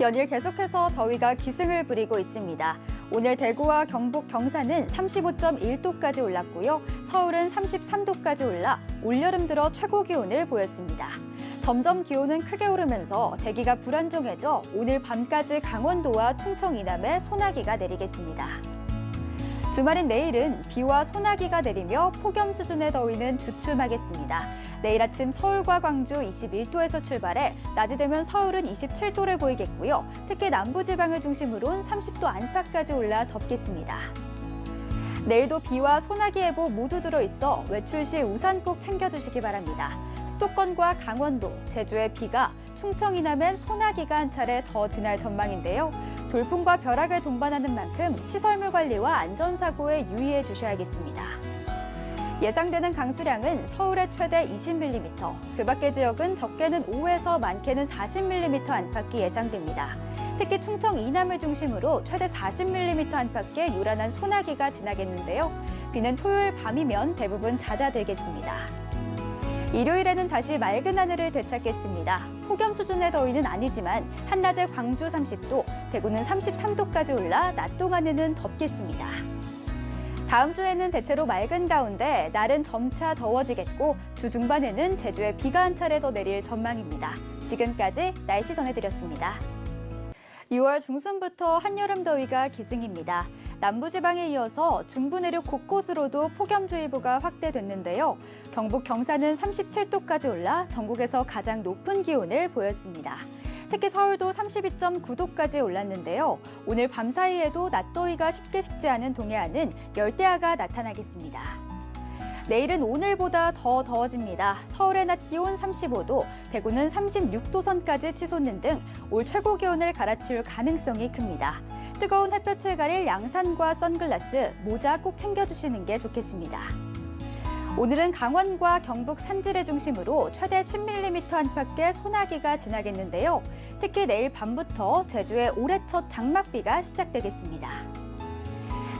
연일 계속해서 더위가 기승을 부리고 있습니다. 오늘 대구와 경북 경산은 35.1도까지 올랐고요. 서울은 33도까지 올라 올여름 들어 최고 기온을 보였습니다. 점점 기온은 크게 오르면서 대기가 불안정해져 오늘 밤까지 강원도와 충청 이남에 소나기가 내리겠습니다. 주말인 내일은 비와 소나기가 내리며 폭염 수준의 더위는 주춤하겠습니다. 내일 아침 서울과 광주 21도에서 출발해 낮이 되면 서울은 27도를 보이겠고요. 특히 남부지방을 중심으로는 30도 안팎까지 올라 덥겠습니다. 내일도 비와 소나기 예보 모두 들어있어 외출 시 우산 꼭 챙겨주시기 바랍니다. 수도권과 강원도, 제주의 비가, 충청 이남엔 소나기가 한 차례 더 지날 전망인데요. 돌풍과 벼락을 동반하는 만큼 시설물 관리와 안전사고에 유의해 주셔야겠습니다. 예상되는 강수량은 서울의 최대 20mm, 그 밖의 지역은 적게는 5에서 많게는 40mm 안팎이 예상됩니다. 특히 충청 이남을 중심으로 최대 40mm 안팎의 요란한 소나기가 지나겠는데요. 비는 토요일 밤이면 대부분 잦아들겠습니다. 일요일에는 다시 맑은 하늘을 되찾겠습니다. 폭염 수준의 더위는 아니지만 한낮에 광주 30도, 대구는 33도까지 올라 낮 동안에는 덥겠습니다. 다음 주에는 대체로 맑은 가운데 날은 점차 더워지겠고 주 중반에는 제주에 비가 한 차례 더 내릴 전망입니다. 지금까지 날씨 전해드렸습니다. 6월 중순부터 한여름 더위가 기승입니다. 남부지방에 이어서 중부 내륙 곳곳으로도 폭염주의보가 확대됐는데요. 경북 경산은 37도까지 올라 전국에서 가장 높은 기온을 보였습니다. 특히 서울도 32.9도까지 올랐는데요. 오늘 밤 사이에도 낮더위가 쉽게 식지 않은 동해안은 열대야가 나타나겠습니다. 내일은 오늘보다 더 더워집니다. 서울의 낮 기온 35도, 대구는 36도 선까지 치솟는 등 올 최고 기온을 갈아치울 가능성이 큽니다. 뜨거운 햇볕을 가릴 양산과 선글라스, 모자 꼭 챙겨주시는 게 좋겠습니다. 오늘은 강원과 경북 산지를 중심으로 최대 10mm 안팎의 소나기가 지나겠는데요. 특히 내일 밤부터 제주에 올해 첫 장맛비가 시작되겠습니다.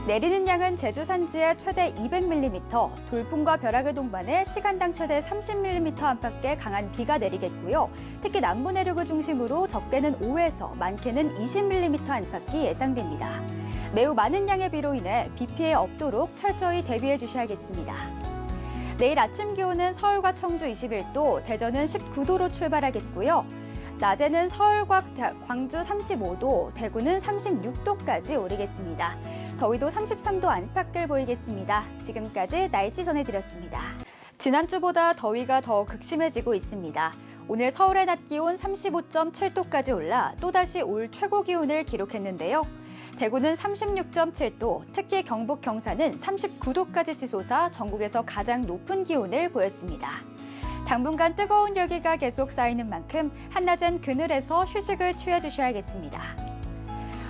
내리는 양은 제주 산지에 최대 200mm, 돌풍과 벼락을 동반해 시간당 최대 30mm 안팎의 강한 비가 내리겠고요. 특히 남부 내륙을 중심으로 적게는 5에서 많게는 20mm 안팎이 예상됩니다. 매우 많은 양의 비로 인해 비 피해 없도록 철저히 대비해 주셔야겠습니다. 내일 아침 기온은 서울과 청주 21도, 대전은 19도로 출발하겠고요. 낮에는 서울과 광주 35도, 대구는 36도까지 오르겠습니다. 더위도 33도 안팎을 보이겠습니다. 지금까지 날씨 전해드렸습니다. 지난주보다 더위가 더 극심해지고 있습니다. 오늘 서울의 낮 기온 35.7도까지 올라 또다시 올 최고 기온을 기록했는데요. 대구는 36.7도, 특히 경북 경산은 39도까지 치솟아 전국에서 가장 높은 기온을 보였습니다. 당분간 뜨거운 열기가 계속 쌓이는 만큼 한낮엔 그늘에서 휴식을 취해주셔야겠습니다.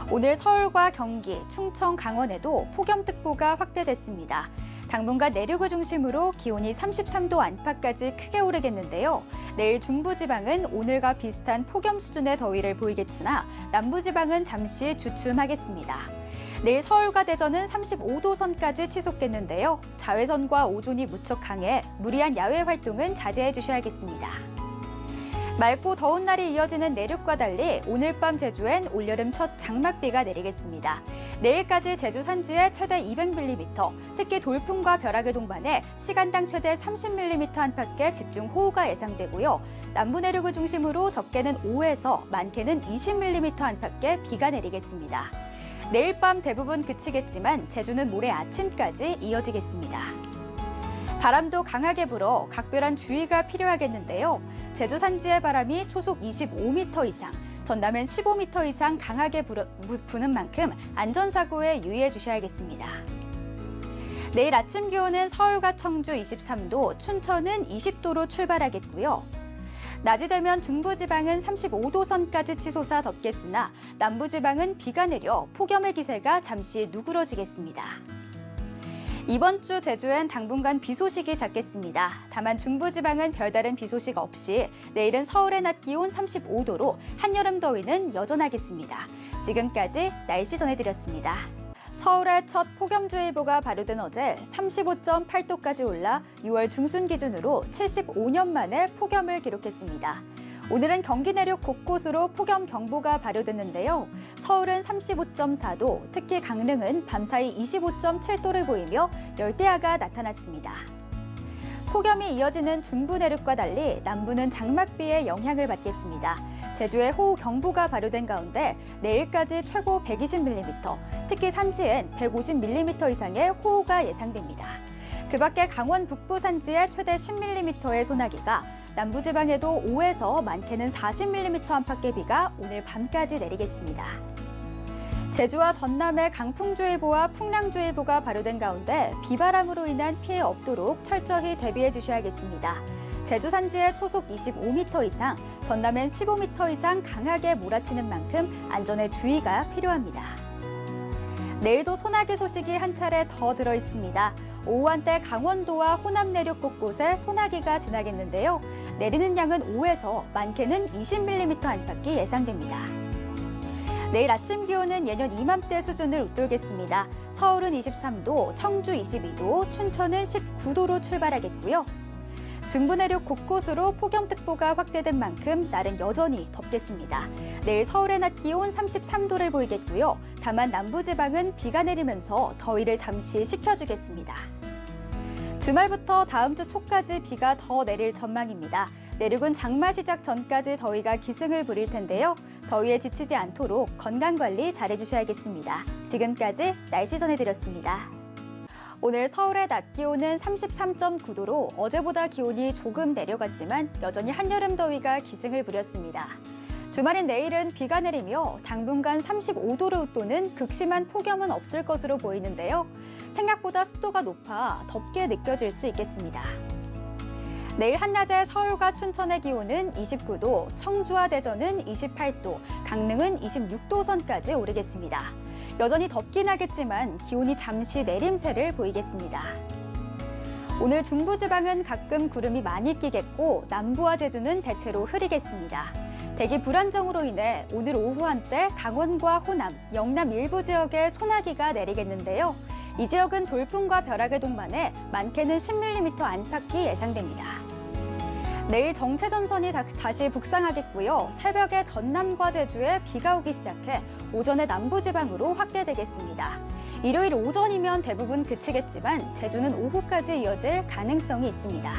오늘 서울과 경기, 충청, 강원에도 폭염특보가 확대됐습니다. 당분간 내륙을 중심으로 기온이 33도 안팎까지 크게 오르겠는데요. 내일 중부지방은 오늘과 비슷한 폭염 수준의 더위를 보이겠으나 남부지방은 잠시 주춤하겠습니다. 내일 서울과 대전은 35도 선까지 치솟겠는데요. 자외선과 오존이 무척 강해 무리한 야외 활동은 자제해 주셔야겠습니다. 맑고 더운 날이 이어지는 내륙과 달리 오늘 밤 제주엔 올여름 첫 장맛비가 내리겠습니다. 내일까지 제주 산지에 최대 200mm, 특히 돌풍과 벼락을 동반해 시간당 최대 30mm 안팎의 집중호우가 예상되고요. 남부 내륙을 중심으로 적게는 5에서 많게는 20mm 안팎의 비가 내리겠습니다. 내일 밤 대부분 그치겠지만 제주는 모레 아침까지 이어지겠습니다. 바람도 강하게 불어 각별한 주의가 필요하겠는데요. 제주 산지의 바람이 초속 25m 이상, 전남엔 15m 이상 강하게 부는 만큼 안전사고에 유의해 주셔야겠습니다. 내일 아침 기온은 서울과 청주 23도, 춘천은 20도로 출발하겠고요. 낮이 되면 중부지방은 35도 선까지 치솟아 덥겠으나 남부지방은 비가 내려 폭염의 기세가 잠시 누그러지겠습니다. 이번 주 제주엔 당분간 비 소식이 잦겠습니다. 다만 중부지방은 별다른 비 소식 없이 내일은 서울의 낮 기온 35도로 한여름 더위는 여전하겠습니다. 지금까지 날씨 전해드렸습니다. 서울의 첫 폭염주의보가 발효된 어제 35.8도까지 올라 6월 중순 기준으로 75년 만에 폭염을 기록했습니다. 오늘은 경기 내륙 곳곳으로 폭염경보가 발효됐는데요. 서울은 35.4도, 특히 강릉은 밤사이 25.7도를 보이며 열대야가 나타났습니다. 폭염이 이어지는 중부 내륙과 달리 남부는 장맛비의 영향을 받겠습니다. 제주에 호우경보가 발효된 가운데 내일까지 최고 120mm, 특히 산지엔 150mm 이상의 호우가 예상됩니다. 그 밖에 강원 북부 산지에 최대 10mm의 소나기가, 남부지방에도 5에서 많게는 40mm 안팎의 비가 오늘 밤까지 내리겠습니다. 제주와 전남에 강풍주의보와 풍랑주의보가 발효된 가운데 비바람으로 인한 피해 없도록 철저히 대비해 주셔야겠습니다. 제주 산지에 초속 25m 이상, 전남엔 15m 이상 강하게 몰아치는 만큼 안전에 주의가 필요합니다. 내일도 소나기 소식이 한 차례 더 들어 있습니다. 오후 한때 강원도와 호남 내륙 곳곳에 소나기가 지나겠는데요. 내리는 양은 5에서 많게는 20mm 안팎이 예상됩니다. 내일 아침 기온은 예년 이맘때 수준을 웃돌겠습니다. 서울은 23도, 청주 22도, 춘천은 19도로 출발하겠고요. 중부 내륙 곳곳으로 폭염특보가 확대된 만큼 날은 여전히 덥겠습니다. 내일 서울의 낮 기온 33도를 보이겠고요. 다만 남부지방은 비가 내리면서 더위를 잠시 식혀주겠습니다. 주말부터 다음 주 초까지 비가 더 내릴 전망입니다. 내륙은 장마 시작 전까지 더위가 기승을 부릴 텐데요. 더위에 지치지 않도록 건강관리 잘해주셔야겠습니다. 지금까지 날씨 전해드렸습니다. 오늘 서울의 낮 기온은 33.9도로 어제보다 기온이 조금 내려갔지만 여전히 한여름 더위가 기승을 부렸습니다. 주말인 내일은 비가 내리며 당분간 35도를 웃도는 극심한 폭염은 없을 것으로 보이는데요. 생각보다 습도가 높아 덥게 느껴질 수 있겠습니다. 내일 한낮에 서울과 춘천의 기온은 29도, 청주와 대전은 28도, 강릉은 26도 선까지 오르겠습니다. 여전히 덥긴 하겠지만 기온이 잠시 내림세를 보이겠습니다. 오늘 중부지방은 가끔 구름이 많이 끼겠고 남부와 제주는 대체로 흐리겠습니다. 대기 불안정으로 인해 오늘 오후 한때 강원과 호남, 영남 일부 지역에 소나기가 내리겠는데요. 이 지역은 돌풍과 벼락을 동반해 많게는 10mm 안팎이 예상됩니다. 내일 정체전선이 다시 북상하겠고요. 새벽에 전남과 제주에 비가 오기 시작해 오전에 남부지방으로 확대되겠습니다. 일요일 오전이면 대부분 그치겠지만 제주는 오후까지 이어질 가능성이 있습니다.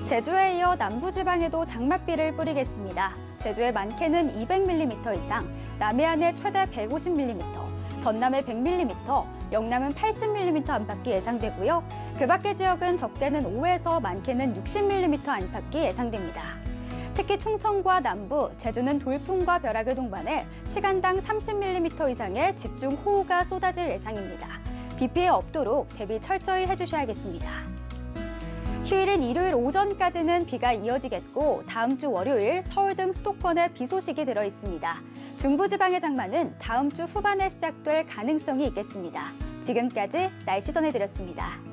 제주에 이어 남부지방에도 장맛비를 뿌리겠습니다. 제주에 많게는 200mm 이상, 남해안에 최대 150mm, 전남에 100mm, 영남은 80mm 안팎이 예상되고요. 그 밖의 지역은 적게는 5에서 많게는 60mm 안팎이 예상됩니다. 특히 충청과 남부, 제주는 돌풍과 벼락을 동반해 시간당 30mm 이상의 집중 호우가 쏟아질 예상입니다. 비 피해 없도록 대비 철저히 해주셔야겠습니다. 휴일인 일요일 오전까지는 비가 이어지겠고 다음 주 월요일 서울 등 수도권에 비 소식이 들어 있습니다. 중부지방의 장마는 다음 주 후반에 시작될 가능성이 있겠습니다. 지금까지 날씨 전해드렸습니다.